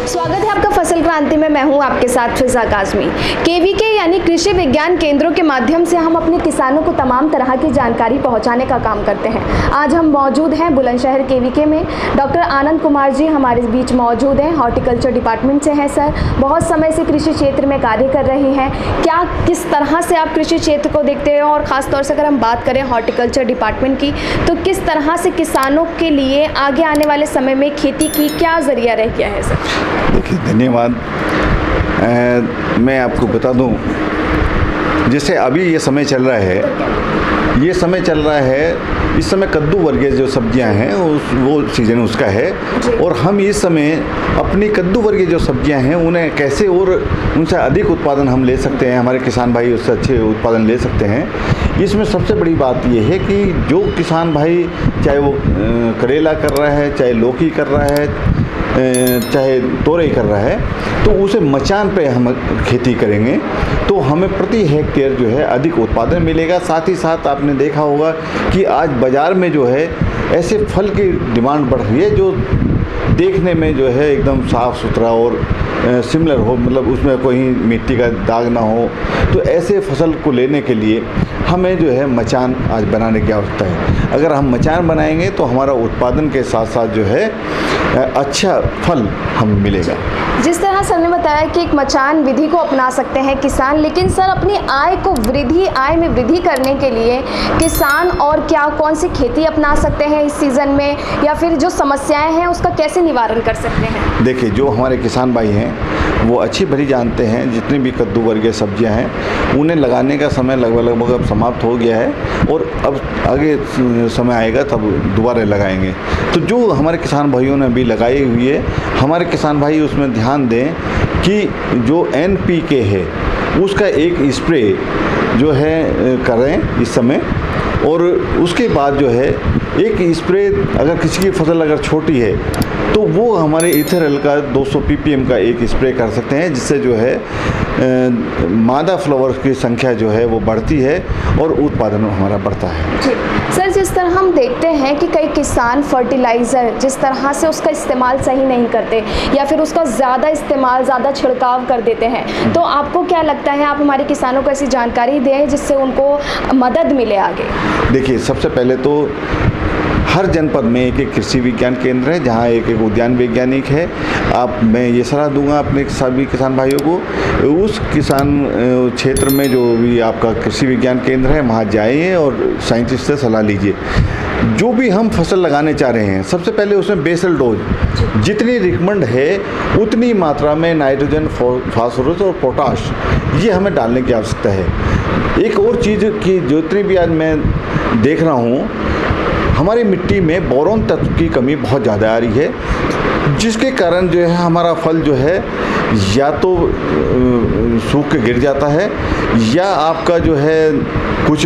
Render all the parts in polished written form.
स्वागत है आपका फसल क्रांति में। मैं हूं आपके साथ फिजा काज़मी। केवीके यानी कृषि विज्ञान केंद्रों के माध्यम से हम अपने किसानों को तमाम तरह की जानकारी पहुंचाने का काम करते हैं। आज हम मौजूद हैं बुलंदशहर केवीके में। डॉक्टर आनंद कुमार जी हमारे बीच मौजूद हैं, हॉर्टिकल्चर डिपार्टमेंट से हैं। सर, बहुत समय से कृषि क्षेत्र में कार्य कर रहे हैं, क्या किस तरह से आप कृषि क्षेत्र को देखते हैं, और ख़ासतौर से अगर हम बात करें हॉर्टिकल्चर डिपार्टमेंट की, तो किस तरह से किसानों के लिए आगे आने वाले समय में खेती की क्या ज़रिया रह गया है? सर देखिए, धन्यवाद। मैं आपको बता दूं, जैसे अभी ये समय चल रहा है, इस समय कद्दू वर्गीय जो सब्जियां हैं वो सीज़न उसका है, और हम इस समय अपनी कद्दू वर्गीय जो सब्जियां हैं उन्हें कैसे और उनसे अधिक उत्पादन हम ले सकते हैं, हमारे किसान भाई उससे अच्छे उत्पादन ले सकते हैं। इसमें सबसे बड़ी बात ये है कि जो किसान भाई चाहे वो करेला कर रहा है, चाहे लौकी कर रहा है, चाहे तोरई कर रहा है, तो उसे मचान पे हम खेती करेंगे तो हमें प्रति हेक्टेयर जो है अधिक उत्पादन मिलेगा। साथ ही साथ आपने देखा होगा कि आज बाज़ार में जो है ऐसे फल की डिमांड बढ़ रही है जो देखने में जो है एकदम साफ़ सुथरा और सिमिलर हो, मतलब उसमें कोई मिट्टी का दाग ना हो। तो ऐसे फसल को लेने के लिए हमें जो है मचान आज बनाने की आवश्यकता है। अगर हम मचान बनाएंगे तो हमारा उत्पादन के साथ साथ जो है अच्छा फल हमें मिलेगा। जिस तरह सर ने बताया कि एक मचान विधि को अपना सकते हैं किसान, लेकिन सर अपनी आय में वृद्धि करने के लिए किसान और कौन सी खेती अपना सकते हैं इस सीज़न में, या फिर जो समस्याएं हैं उसका कैसे निवारण कर सकते हैं? देखिए, जो हमारे किसान भाई हैं वो अच्छी भली जानते हैं, जितनी भी कद्दू वर्गीय सब्जियां हैं उन्हें लगाने का समय लगभग अब समाप्त हो गया है, और अब आगे समय आएगा तब दोबारा लगाएंगे। तो जो हमारे किसान भाइयों ने अभी लगाई हुई है, हमारे किसान भाई उसमें ध्यान दें कि जो NPK है उसका एक स्प्रे जो है करें इस समय, और उसके बाद जो है एक स्प्रे, अगर किसी की फसल अगर छोटी है तो वो हमारे इथेरल का 200 ppm का एक स्प्रे कर सकते हैं, जिससे जो है मादा फ्लावर की संख्या जो है वो बढ़ती है और उत्पादन हमारा बढ़ता है। जी सर, जिस तरह हम देखते हैं कि कई किसान फर्टिलाइज़र जिस तरह से उसका इस्तेमाल सही नहीं करते, या फिर उसका ज़्यादा छिड़काव कर देते हैं, तो आपको क्या लगता है, आप हमारे किसानों को ऐसी जानकारी दें जिससे उनको मदद मिले आगे? देखिए, सबसे पहले तो हर जनपद में एक कृषि विज्ञान केंद्र है जहाँ एक उद्यान वैज्ञानिक है। मैं ये सलाह दूंगा अपने सभी किसान भाइयों को, उस किसान क्षेत्र में जो भी आपका कृषि विज्ञान केंद्र है वहाँ जाइए और साइंटिस्ट से सलाह लीजिए। जो भी हम फसल लगाने चाह रहे हैं, सबसे पहले उसमें बेसल डोज जितनी रिकमेंड है उतनी मात्रा में नाइट्रोजन, फास्फोरस और पोटाश ये हमें डालने की आवश्यकता है। एक और चीज़ की जितनी भी आज मैं देख रहा हूँ, हमारी मिट्टी में बोरोन तत्व की कमी बहुत ज़्यादा आ रही है, जिसके कारण जो है हमारा फल जो है या तो सूख के गिर जाता है, या आपका जो है कुछ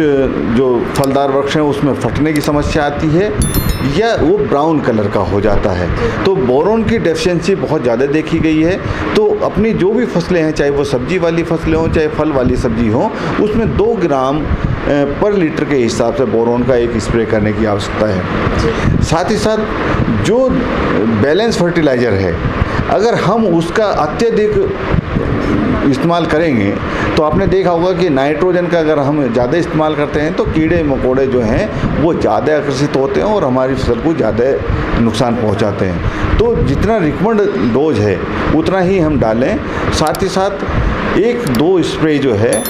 जो फलदार वृक्ष हैं उसमें फटने की समस्या आती है, या वो ब्राउन कलर का हो जाता है। तो बोरोन की डेफिशिएंसी बहुत ज़्यादा देखी गई है। तो अपनी जो भी फसलें हैं, चाहे वो सब्जी वाली फसलें हों चाहे फल वाली सब्जी हों, उसमें 2 ग्राम पर लीटर के हिसाब से बोरोन का एक स्प्रे करने की आवश्यकता है। साथ ही साथ जो बैलेंस फर्टिलाइज़र है, अगर हम उसका अत्यधिक इस्तेमाल करेंगे तो आपने देखा होगा कि नाइट्रोजन का अगर हम ज़्यादा इस्तेमाल करते हैं तो कीड़े मकोड़े जो हैं वो ज़्यादा आकर्षित होते हैं और हमारी फसल को ज़्यादा नुकसान पहुंचाते हैं। तो जितना रिकमेंड डोज है उतना ही हम डालें। साथ ही साथ 1-2 स्प्रे जो है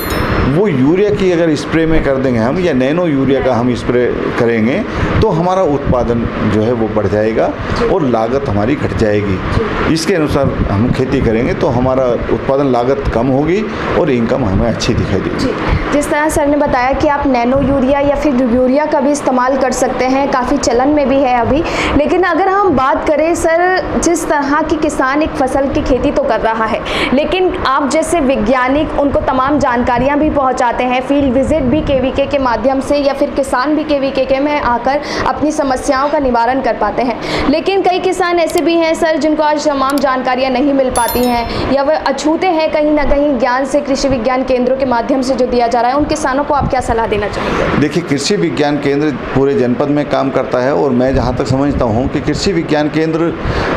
वो यूरिया की अगर स्प्रे में कर देंगे हम, या नैनो यूरिया का हम स्प्रे करेंगे, तो हमारा उत्पादन जो है वो बढ़ जाएगा और लागत हमारी घट जाएगी। इसके अनुसार हम खेती करेंगे तो हमारा उत्पादन लागत कम होगी और इनकम हमें अच्छी दिखाई देगी। जिस तरह सर ने बताया कि आप नैनो यूरिया या फिर यूरिया का भी इस्तेमाल कर सकते हैं, काफ़ी चलन में भी है अभी। लेकिन अगर हम बात करें सर, जिस तरह की किसान एक फसल की खेती तो कर रहा है, लेकिन आप जैसे वैज्ञानिक उनको तमाम जानकारियाँ भी पहुंचाते हैं, फील्ड विजिट भी केवीके के माध्यम से या फिर किसान भी केवीके के में आकर अपनी समस्याओं का निवारण कर पाते हैं। लेकिन कई किसान ऐसे भी हैं सर जिनको आज तमाम जानकारियाँ नहीं मिल पाती हैं या वह अछूते हैं कहीं ना कहीं ज्ञान से, कृषि विज्ञान केंद्रों के माध्यम से जो दिया जा रहा है, उन किसानों को आप क्या सलाह देना चाहेंगे? देखिए, कृषि विज्ञान केंद्र पूरे जनपद में काम करता है और मैं जहाँ तक समझता हूँ कि कृषि विज्ञान केंद्र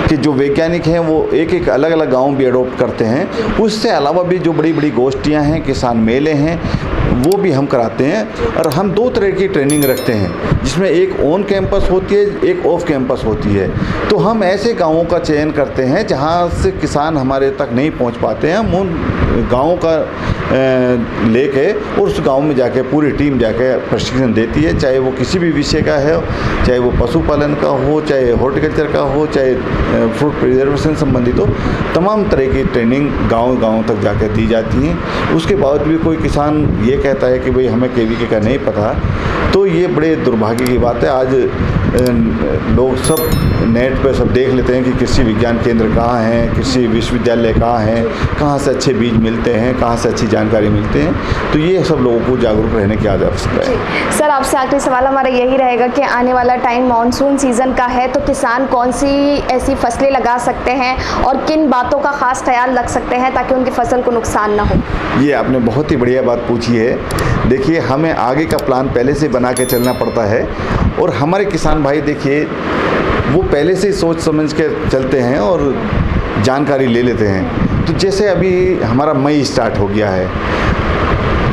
के जो वैज्ञानिक हैं वो एक अलग अलग गाँव भी अडोप्ट करते हैं। उससे अलावा भी जो बड़ी बड़ी गोष्ठियाँ हैं, किसान मेले हैं, वो भी हम कराते हैं। और हम 2 तरह की ट्रेनिंग रखते हैं जिसमें एक ऑन कैंपस होती है, एक ऑफ कैंपस होती है। तो हम ऐसे गाँवों का चयन करते हैं जहाँ से किसान हमारे तक नहीं पहुँच पाते हैं। हम उन गाँवों का लेके और उस गांव में जाके पूरी टीम जाके प्रशिक्षण देती है, चाहे वो किसी भी विषय का है, चाहे वो पशुपालन का हो, चाहे हॉर्टिकल्चर का हो, चाहे फ्रूट प्रिजर्वेशन संबंधित हो। तमाम तरह की ट्रेनिंग गांव तक जाकर दी जाती है। उसके बाद भी कोई किसान ये कहता है कि भाई हमें केवीके का नहीं पता, तो ये बड़े दुर्भाग्य की बात है। आज लोग सब नेट पे सब देख लेते हैं कि कृषि विज्ञान केंद्र कहाँ हैं, कृषि विश्वविद्यालय कहाँ हैं, कहाँ से अच्छे बीज मिलते हैं, कहाँ से अच्छी जानकारी मिलते हैं। तो ये सब लोगों को जागरूक रहने की आवश्यकता है। सर, आपसे आखिरी सवाल हमारा यही रहेगा कि आने वाला टाइम मानसून सीज़न का है, तो किसान कौन सी ऐसी फसलें लगा सकते हैं और किन बातों का खास ख्याल रख सकते हैं ताकि उनकी फसल को नुकसान ना हो? ये आपने बहुत ही बढ़िया बात पूछी है। देखिए, हमें आगे का प्लान पहले से बना के चलना पड़ता है और हमारे किसान भाई देखिए वो पहले से ही सोच समझ के चलते हैं और जानकारी ले लेते हैं। तो जैसे अभी हमारा मई स्टार्ट हो गया है,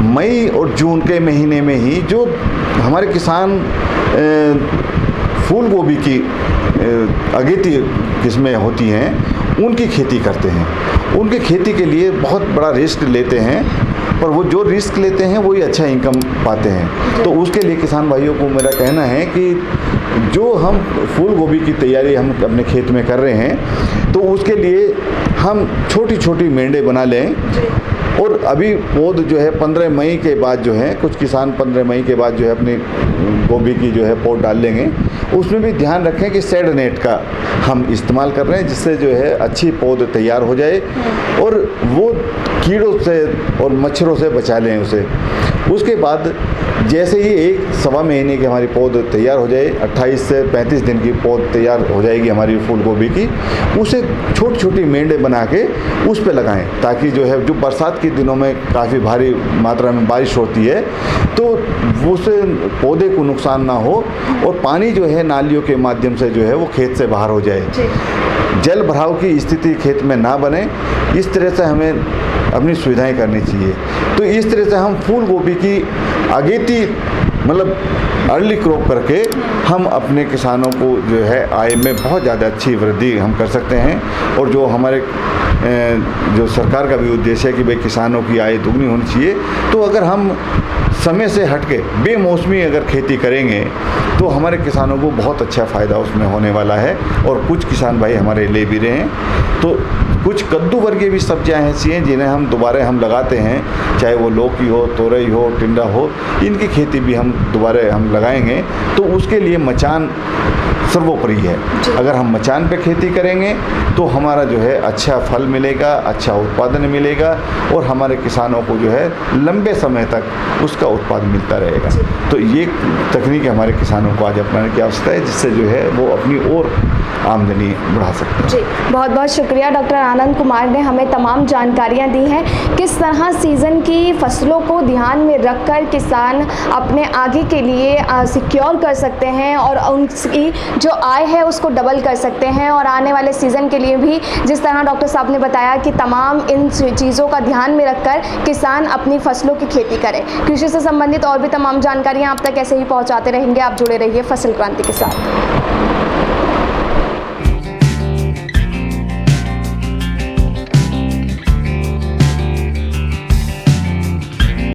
मई और जून के महीने में ही जो हमारे किसान फूल गोभी की अगेती किस्में होती हैं उनकी खेती करते हैं। उनकी खेती के लिए बहुत बड़ा रिस्क लेते हैं, पर वो जो रिस्क लेते हैं वही अच्छा इनकम पाते हैं। तो उसके लिए किसान भाइयों को मेरा कहना है कि जो हम फूल गोभी की तैयारी हम अपने खेत में कर रहे हैं, तो उसके लिए हम छोटी छोटी मेंढे बना लें। और अभी पौध जो है 15 मई के बाद जो है, कुछ किसान 15 मई के बाद जो है अपनी गोभी की जो है पौध डाल लेंगे। उसमें भी ध्यान रखें कि शेड नेट का हम इस्तेमाल कर रहे हैं, जिससे जो है अच्छी पौध तैयार हो जाए और वो कीड़ों से और मच्छरों से बचा लें उसे। उसके बाद जैसे ही 1-1.25 महीने की हमारी पौध तैयार हो जाए, 28 से 35 दिन की पौध तैयार हो जाएगी हमारी फूल गोभी की, उसे छोटी छोटी मेंढे बना के उस पे लगाएं, ताकि जो है जो बरसात के दिनों में काफ़ी भारी मात्रा में बारिश होती है तो उससे पौधे को नुकसान ना हो और पानी जो है नालियों के माध्यम से जो है वो खेत से बाहर हो जाए, जल भराव की स्थिति खेत में ना बने। इस तरह से हमें अपनी सुविधाएं करनी चाहिए। तो इस तरह से हम फूल गोभी की अगेती मतलब अर्ली क्रॉप करके हम अपने किसानों को जो है आय में बहुत ज़्यादा अच्छी वृद्धि हम कर सकते हैं। और जो हमारे जो सरकार का भी उद्देश्य है कि भाई किसानों की आय दुगनी होनी चाहिए, तो अगर हम समय से हटके बेमौसमी अगर खेती करेंगे तो हमारे किसानों को बहुत अच्छा फ़ायदा उसमें होने वाला है। और कुछ किसान भाई हमारे ले भी रहे हैं। तो कुछ कद्दू वर्गीय भी सब्जियां ऐसी हैं जिन्हें हम दोबारा हम लगाते हैं, चाहे वो लौकी हो, तोरई हो, टिंडा हो, इनकी खेती भी हम दोबारा हम लगाएंगे। तो उसके लिए मचान सर्वोपरि है। अगर हम मचान पे खेती करेंगे तो हमारा जो है अच्छा फल मिलेगा, अच्छा उत्पादन मिलेगा और हमारे किसानों को जो है लंबे समय तक उसका उत्पादन मिलता रहेगा। तो ये तकनीक हमारे किसानों को आज अपनाने की आवश्यकता है, जिससे जो है वो अपनी और आमदनी बढ़ा सकते हैं। जी, बहुत बहुत शुक्रिया डॉक्टर आनंद कुमार ने हमें तमाम जानकारियाँ दी हैं किस तरह सीज़न की फसलों को ध्यान में रखकर किसान अपने आगे के लिए सिक्योर कर सकते हैं और उनकी जो आय है उसको डबल कर सकते हैं। और आने वाले सीज़न के लिए भी जिस तरह डॉक्टर साहब ने बताया कि तमाम इन चीज़ों का ध्यान में रखकर किसान अपनी फसलों की खेती करें। कृषि से संबंधित और भी तमाम जानकारियाँ आप तक ऐसे ही पहुँचाते रहेंगे। आप जुड़े रहिए फसल क्रांति के साथ।